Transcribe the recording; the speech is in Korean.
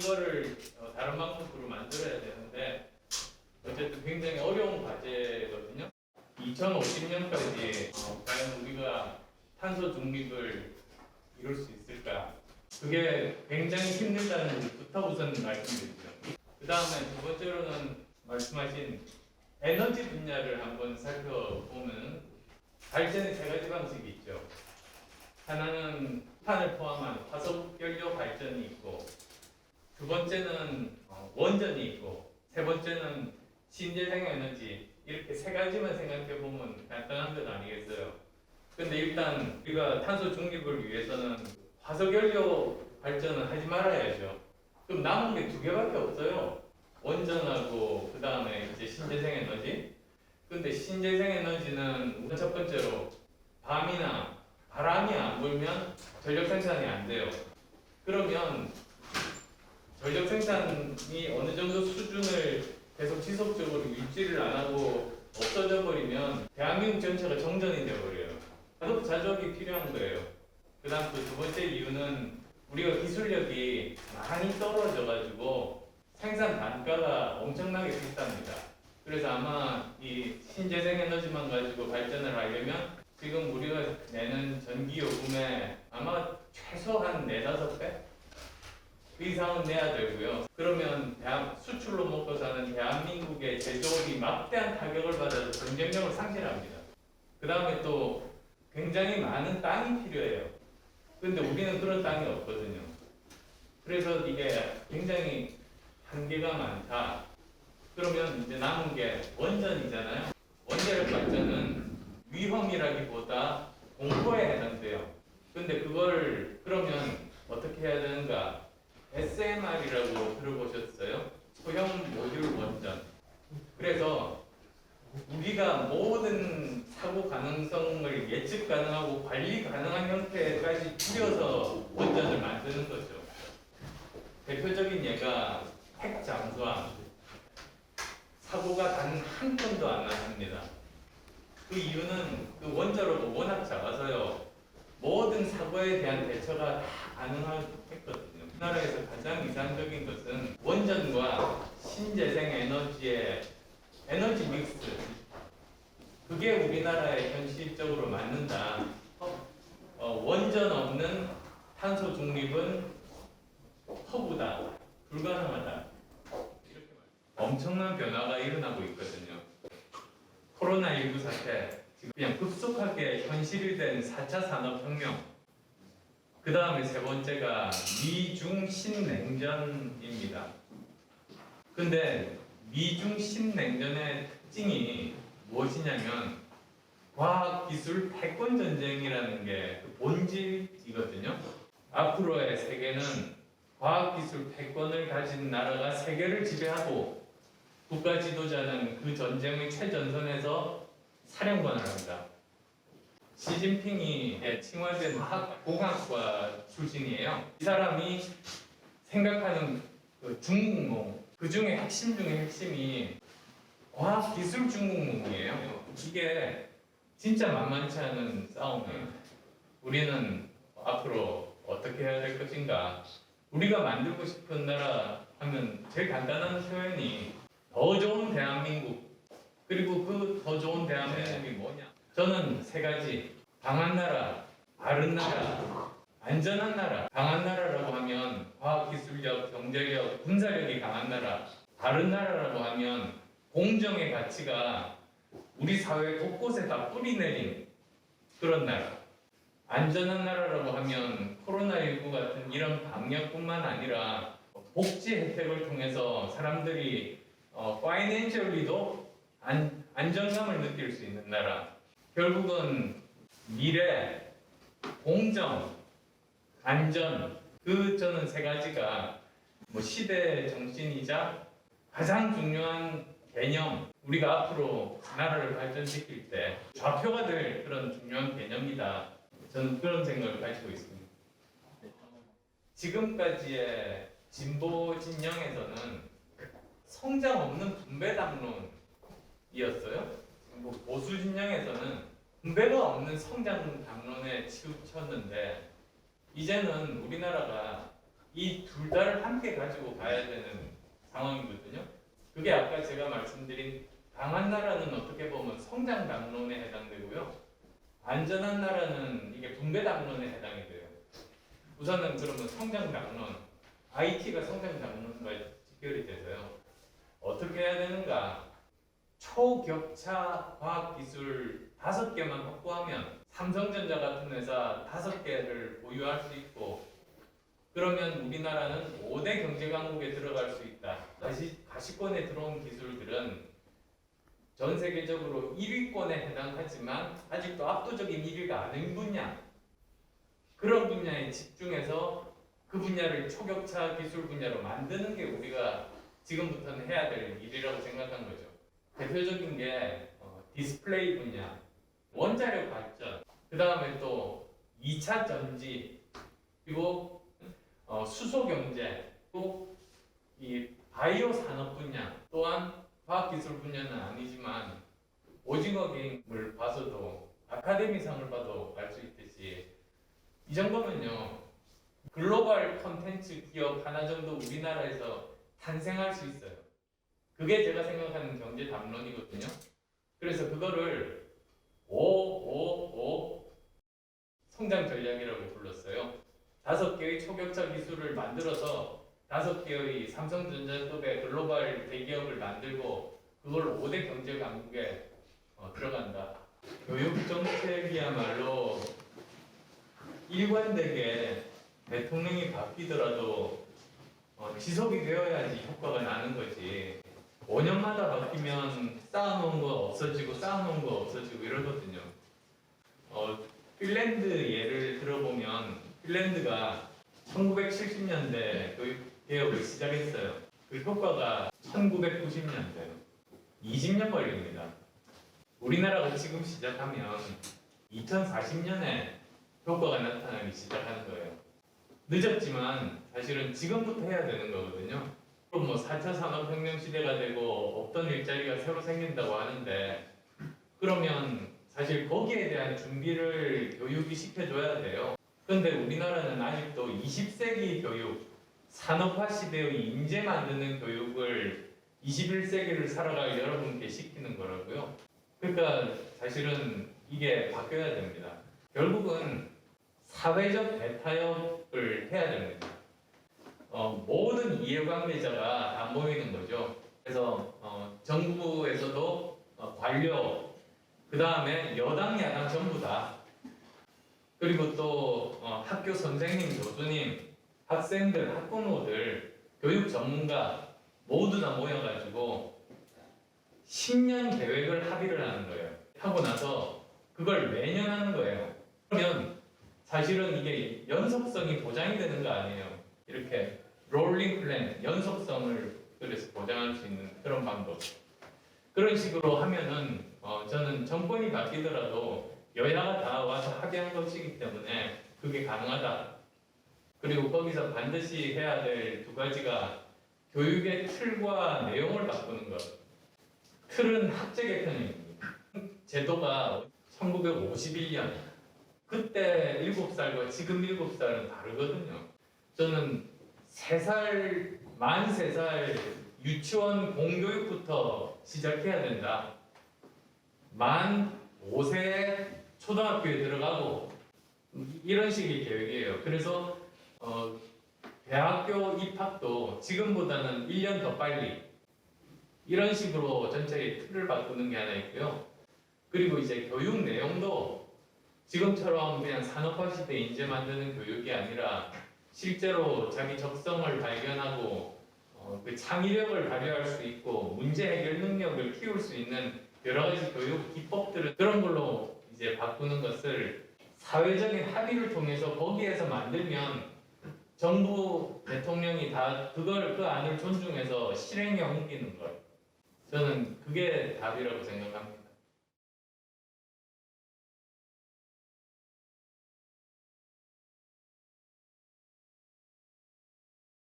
이거를 다른 방식으로 만들어야 되는데 어쨌든 굉장히 어려운 과제거든요. 2050년까지 과연 우리가 탄소 중립을 이룰 수 있을까? 그게 굉장히 힘들다는 것부터 우선 말씀드리죠. 그 다음에 두 번째로는 말씀하신 에너지 분야를 한번 살펴보면 발전의 세 가지 방식이 있죠. 하나는 석탄을 포함한 화석연료 발전이 있고, 두 번째는 원전이 있고, 세 번째는 신재생 에너지. 이렇게 세 가지만 생각해 보면 간단한 건 아니겠어요. 근데 일단 우리가 탄소 중립을 위해서는 화석연료 발전은 하지 말아야죠. 그럼 남은 게 두 개밖에 없어요. 원전하고 그 다음에 이제 신재생 에너지. 근데 신재생 에너지는 첫 번째로 밤이나 바람이 안 불면 전력 생산이 안 돼요. 그러면 전력 생산이 어느 정도 수준을 계속 지속적으로 유지를 안 하고 없어져 버리면 대한민국 전체가 정전이 돼 버려요. 가속 자족이 필요한 거예요. 그다음 또 두 번째 이유는 우리가 기술력이 많이 떨어져 가지고 생산 단가가 엄청나게 비쌉니다. 그래서 아마 이 신재생 에너지만 가지고 발전을 하려면 지금 우리가 내는 전기 요금에 아마 최소한 4-5배 그 이상은 내야 되고요. 그러면 수출로 먹고 사는 대한민국의 제조업이 막대한 타격을 받아서 경쟁력을 상실합니다. 그 다음에 또 굉장히 많은 땅이 필요해요. 근데 우리는 그런 땅이 없거든요. 그래서 이게 굉장히 한계가 많다. 그러면 이제 남은 게 원전이잖아요. 원자력 발전은 위험이라기보다 공포에 해당돼요. 근데 그걸 그러면 어떻게 해야 되는가? SMR이라고 들어보셨어요? 소형 모듈 원전. 그래서 우리가 모든 사고 가능성을 예측 가능하고 관리 가능한 형태까지 줄여서 원전을 만드는 거죠. 대표적인 예가 핵 잠수함. 사고가 단 한 건도 안 났습니다. 그 이유는 그 원자로가 워낙 작아서요. 모든 사고에 대한 대처가 다 가능했거든요. 우리나라에서 가장 이상적인 것은 원전과 신재생 에너지의 에너지 믹스. 그게 우리나라에 현실적으로 맞는다. 원전 없는 탄소 중립은 허구다. 불가능하다. 이렇게 엄청난 변화가 일어나고 있거든요. 코로나19 사태, 지금 그냥 급속하게 현실이 된 4차 산업혁명. 그 다음에 세 번째가 미중 신냉전입니다. 근데 미중 신냉전의 특징이 무엇이냐면 과학기술 패권 전쟁이라는 게 본질이거든요. 앞으로의 세계는 과학기술 패권을 가진 나라가 세계를 지배하고 국가 지도자는 그 전쟁의 최전선에서 사령관을 합니다. 시진핑이 칭화된 공학과 출신이에요. 이 사람이 생각하는 그 중국몽, 그 중에 핵심 중에 핵심이 과학기술 중국몽이에요. 이게 진짜 만만치 않은 싸움이에요. 우리는 앞으로 어떻게 해야 될 것인가? 우리가 만들고 싶은 나라 하면 제일 간단한 표현이 더 좋은 대한민국. 그리고 그 더 좋은 대한민국이 뭐냐? 저는 세 가지. 강한 나라, 바른 나라, 안전한 나라. 강한 나라라고 하면 과학기술력, 경제력, 군사력이 강한 나라. 바른 나라라고 하면 공정의 가치가 우리 사회 곳곳에 다 뿌리내린 그런 나라. 안전한 나라라고 하면 코로나19 같은 이런 방역뿐만 아니라 복지 혜택을 통해서 사람들이 파이낸셜리도 안정감을 느낄 수 있는 나라. 결국은 미래, 공정, 안전, 저는 세 가지가 시대 정신이자 가장 중요한 개념, 우리가 앞으로 나라를 발전시킬 때 좌표가 될 그런 중요한 개념이다. 저는 그런 생각을 가지고 있습니다. 지금까지의 진보 진영에서는 성장 없는 분배 담론이었어요. 보수 진영에서는 분배가 없는 성장 담론에 치우쳤는데 이제는 우리나라가 이 둘 다를 함께 가지고 가야 되는 상황이거든요. 그게 아까 제가 말씀드린 강한 나라는 어떻게 보면 성장 담론에 해당되고요. 안전한 나라는 이게 분배 담론에 해당이 돼요. 우선은 그러면 성장 담론, IT가 성장 담론과 직결이 돼서요. 어떻게 해야 되는가? 초격차 과학기술 5개만 확보하면 삼성전자 같은 회사 5개를 보유할 수 있고, 그러면 우리나라는 5대 경제 강국에 들어갈 수 있다. 가시권에 들어온 기술들은 전 세계적으로 1위권에 해당하지만 아직도 압도적인 1위가 아닌 분야, 그런 분야에 집중해서 그 분야를 초격차 기술 분야로 만드는 게 우리가 지금부터는 해야 될 일이라고 생각한 거죠. 대표적인 게 디스플레이 분야, 원자력 발전, 그 다음에 또 2차 전지, 그리고 수소 경제, 또 이 바이오 산업 분야, 또한 과학기술 분야는 아니지만 오징어 게임을 봐서도 아카데미상을 봐도 알 수 있듯이 이 정도면요 글로벌 컨텐츠 기업 하나 정도 우리나라에서 탄생할 수 있어요. 그게 제가 생각하는 경제 담론이거든요. 그래서 그거를 555 성장 전략이라고 불렀어요. 5개의 초격차 기술을 만들어서 5개의 삼성전자급의 글로벌 대기업을 만들고 그걸 5대 경제 강국에 들어간다. 교육 정책이야말로 일관되게 대통령이 바뀌더라도 지속이 되어야지 효과가 나는 거지. 5년마다 바뀌면 쌓아놓은 거 없어지고 쌓아놓은 거 없어지고 이러거든요. 핀란드 예를 들어보면 핀란드가 1970년대 교육 개혁을 시작했어요. 그 효과가 1990년대, 20년 걸립니다. 우리나라가 지금 시작하면 2040년에 효과가 나타나기 시작하는 거예요. 늦었지만 사실은 지금부터 해야 되는 거거든요. 그럼 뭐 4차 산업혁명 시대가 되고 없던 일자리가 새로 생긴다고 하는데 그러면 사실 거기에 대한 준비를 교육이 시켜줘야 돼요. 그런데 우리나라는 아직도 20세기 교육, 산업화 시대의 인재 만드는 교육을 21세기를 살아갈 여러분께 시키는 거라고요. 그러니까 사실은 이게 바뀌어야 됩니다. 결국은 사회적 대타협을 해야 됩니다. 모든 이해관계자가 다 모이는 거죠. 그래서 정부에서도 관료, 그 다음에 여당, 야당 전부 다, 그리고 또 학교 선생님, 교수님, 학생들, 학부모들, 교육 전문가 모두 다 모여가지고 10년 계획을 합의를 하는 거예요. 하고 나서 그걸 매년 하는 거예요. 그러면 사실은 이게 연속성이 보장이 되는 거 아니에요. 이렇게 롤링 플랜, 연속성을 그래서 보장할 수 있는 그런 방법. 그런 식으로 하면은 저는 정권이 바뀌더라도 여야가 다 와서 합의한 것이기 때문에 그게 가능하다. 그리고 거기서 반드시 해야 될 2가지가 교육의 틀과 내용을 바꾸는 것. 틀은 학제 개편입니다. 제도가 1951년, 그때 7살과 지금 7살은 다르거든요. 저는 3살, 만 3살 유치원 공교육부터 시작해야 된다. 만 5세에 초등학교에 들어가고 이런 식의 계획이에요. 그래서 대학교 입학도 지금보다는 1년 더 빨리 이런 식으로 전체의 틀을 바꾸는 게 하나 있고요. 그리고 이제 교육 내용도 지금처럼 그냥 산업화 시대 인재 만드는 교육이 아니라 실제로 자기 적성을 발견하고 그 창의력을 발휘할 수 있고 문제 해결 능력을 키울 수 있는 여러 가지 교육 기법들을 그런 걸로 이제 바꾸는 것을 사회적인 합의를 통해서 거기에서 만들면 정부 대통령이 다 그 안을 존중해서 실행에 옮기는 것. 저는 그게 답이라고 생각합니다.